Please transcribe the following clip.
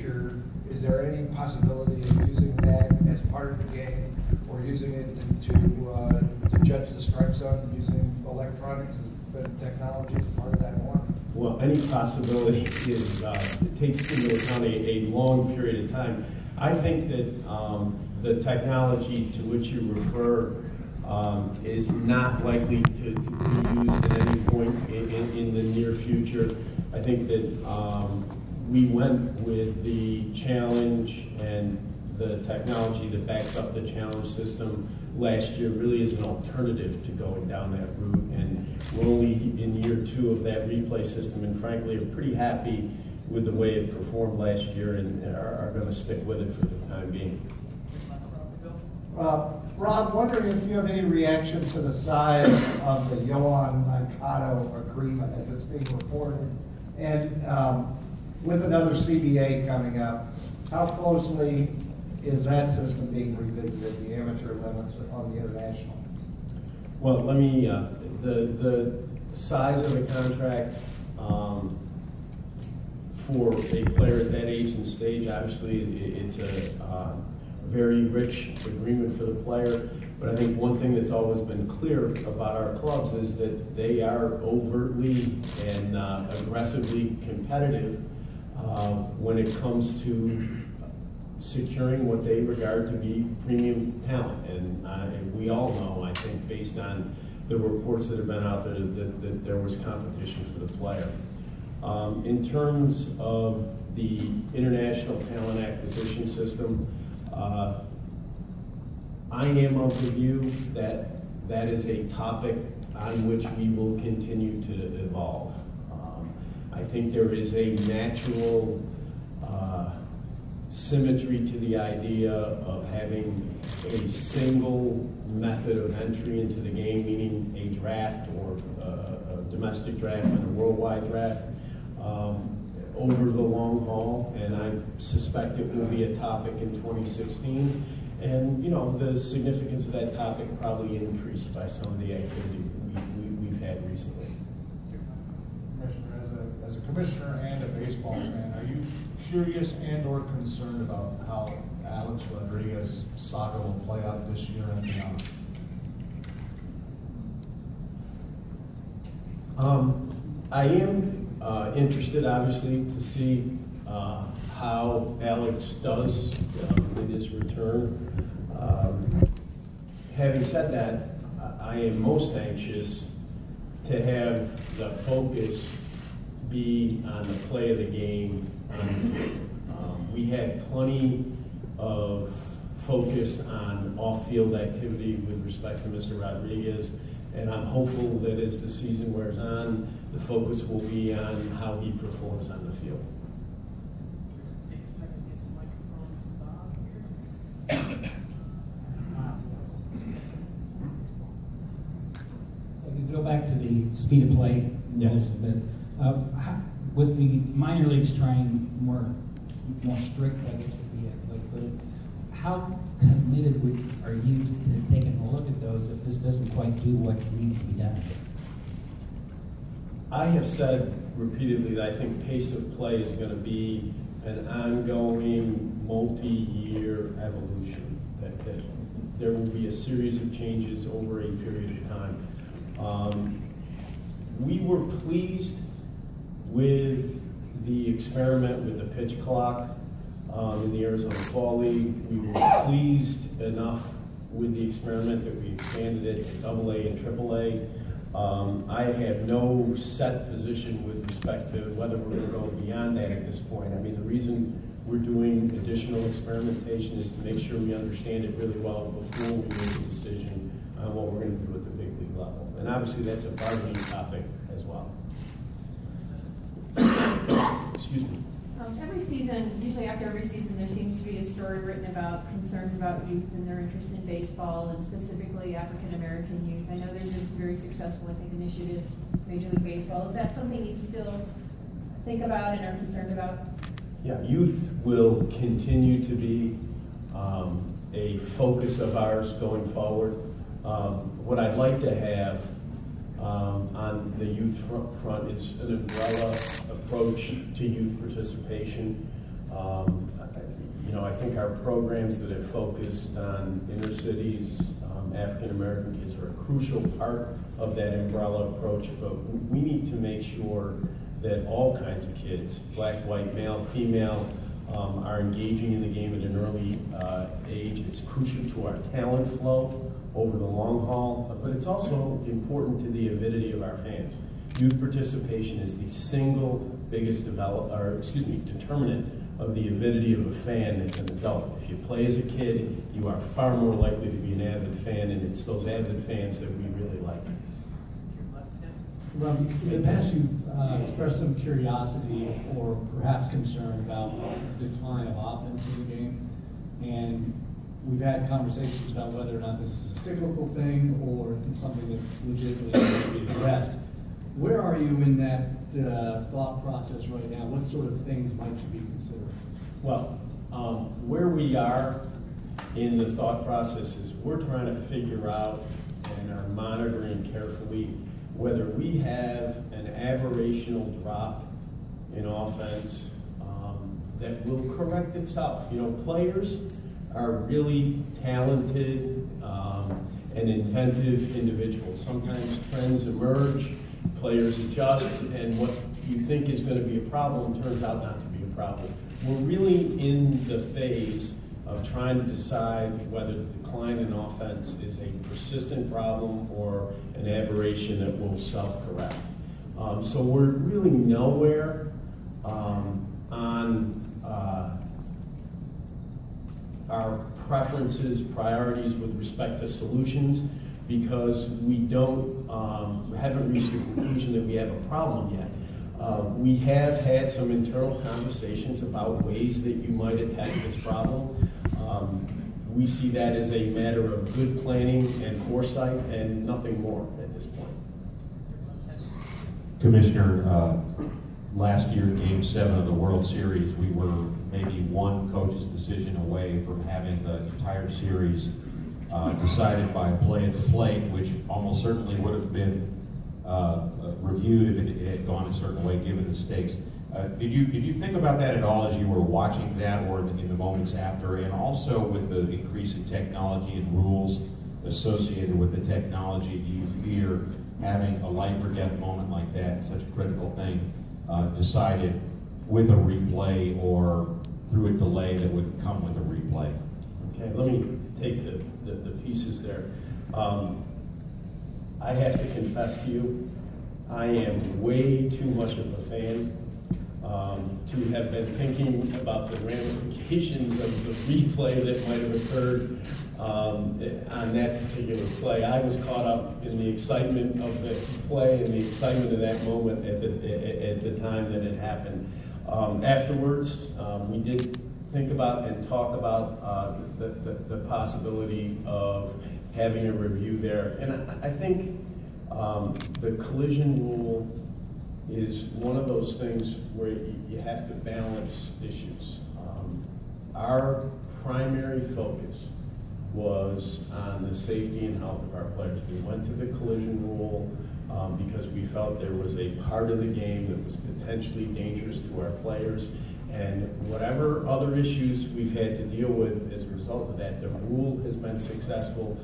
future, is there any possibility of using that as part of the game, or using it to judge the strike zone, using electronics and technology as part of that more? Well, any possibility is, it takes into account a long period of time. I think that the technology to which you refer is not likely to be used at any point in the near future. I think that we went with the challenge and the technology that backs up the challenge system last year really as an alternative to going down that route. And we're only in year 2 of that replay system, and frankly, I'm pretty happy with the way it performed last year and are going to stick with it for the time being. Rob, wondering if you have any reaction to the size of the Yohan Mikado agreement as it's being reported, and with another CBA coming up, how closely is that system being revisited, the amateur limits on the international? Well, let me, the size of the contract for a player at that age and stage, obviously it's a very rich agreement for the player, but I think one thing that's always been clear about our clubs is that they are overtly and aggressively competitive when it comes to securing what they regard to be premium talent. And we all know, I think, based on the reports that have been out there, that there was competition for the player. In terms of the international talent acquisition system, I am of the view that that is a topic on which we will continue to evolve. I think there is a natural symmetry to the idea of having a single method of entry into the game, meaning a draft or a domestic draft and a worldwide draft over the long haul, and I suspect it will be a topic in 2016. And you know, the significance of that topic probably increased by some of the activity we've had recently. Commissioner, as a commissioner and a baseball fan, are you curious and or concerned about how Alex Rodriguez saga will play out this year and beyond? I am interested, obviously, to see how Alex does in his return. Having said that, I am most anxious to have the focus be on the play of the game on the field. We had plenty of focus on off-field activity with respect to Mr. Rodriguez, and I'm hopeful that as the season wears on, the focus will be on how he performs on the field. Go back to the speed of play. Yes. With the minor leagues trying more strict, I guess would be a way to put it, how committed are you to taking a look at those if this doesn't quite do what needs to be done? I have said repeatedly that I think pace of play is going to be an ongoing, multi-year evolution. That there will be a series of changes over a period of time. We were pleased with the experiment with the pitch clock in the Arizona Fall League. We were pleased enough with the experiment that we expanded it to AA and AAA. I have no set position with respect to whether we're going to go beyond that at this point. I mean, the reason we're doing additional experimentation is to make sure we understand it really well before we make a decision on what we're going to do at the big league level. And obviously that's a bargaining topic as well. Excuse me. Every season, usually after every season, there seems to be a story written about concerns about youth and their interest in baseball, and specifically African-American youth. I know there's some very successful, I think, initiatives, Major League Baseball. Is that something you still think about and are concerned about? Yeah, youth will continue to be a focus of ours going forward. What I'd like to have on the youth front is an umbrella approach to youth participation I think our programs that have focused on inner cities, African American kids are a crucial part of that umbrella approach, but we need to make sure that all kinds of kids, black, white, male, female, are engaging in the game at an early age. It's crucial to our talent flow over the long haul, but it's also important to the avidity of our fans. Youth participation is the single biggest determinant of the avidity of a fan as an adult. If you play as a kid, you are far more likely to be an avid fan, and it's those avid fans that we really like. Well, in the past, you've expressed some curiosity or perhaps concern about the decline of offense in the game, and we've had conversations about whether or not this is a cyclical thing or if it's something that legitimately needs to be addressed. Where are you in that thought process right now? What sort of things might you be considering? Well, where we are in the thought process is we're trying to figure out and are monitoring carefully whether we have an aberrational drop in offense that will correct itself. Players are really talented and inventive individuals. Sometimes trends emerge, players adjust, and what you think is going to be a problem turns out not to be a problem. We're really in the phase of trying to decide whether the decline in offense is a persistent problem or an aberration that will self-correct. So we're really nowhere on our preferences, priorities with respect to solutions, because we haven't reached the conclusion that we have a problem yet. We have had some internal conversations about ways that you might attack this problem. We see that as a matter of good planning and foresight and nothing more at this point. Commissioner, last year in Game 7 of the World Series, we were maybe one coach's decision away from having the entire series decided by play at the plate, which almost certainly would have been reviewed if it had gone a certain way given the stakes. Did you think about that at all as you were watching that, or in the moments after? And also with the increase in technology and rules associated with the technology, do you fear having a life or death moment like that, such a critical thing, decided with a replay or through a delay that would come with a replay? Okay, let me take the pieces there. I have to confess to you, I am way too much of a fan to have been thinking about the ramifications of the replay that might have occurred on that particular play. I was caught up in the excitement of the play and the excitement of that moment at the time that it happened. Afterwards, we did think about and talk about the possibility of having a review there. And I think the collision rule is one of those things where you have to balance issues. Our primary focus was on the safety and health of our players. We went to the collision rule because we felt there was a part of the game that was potentially dangerous to our players. And whatever other issues we've had to deal with as a result of that, the rule has been successful.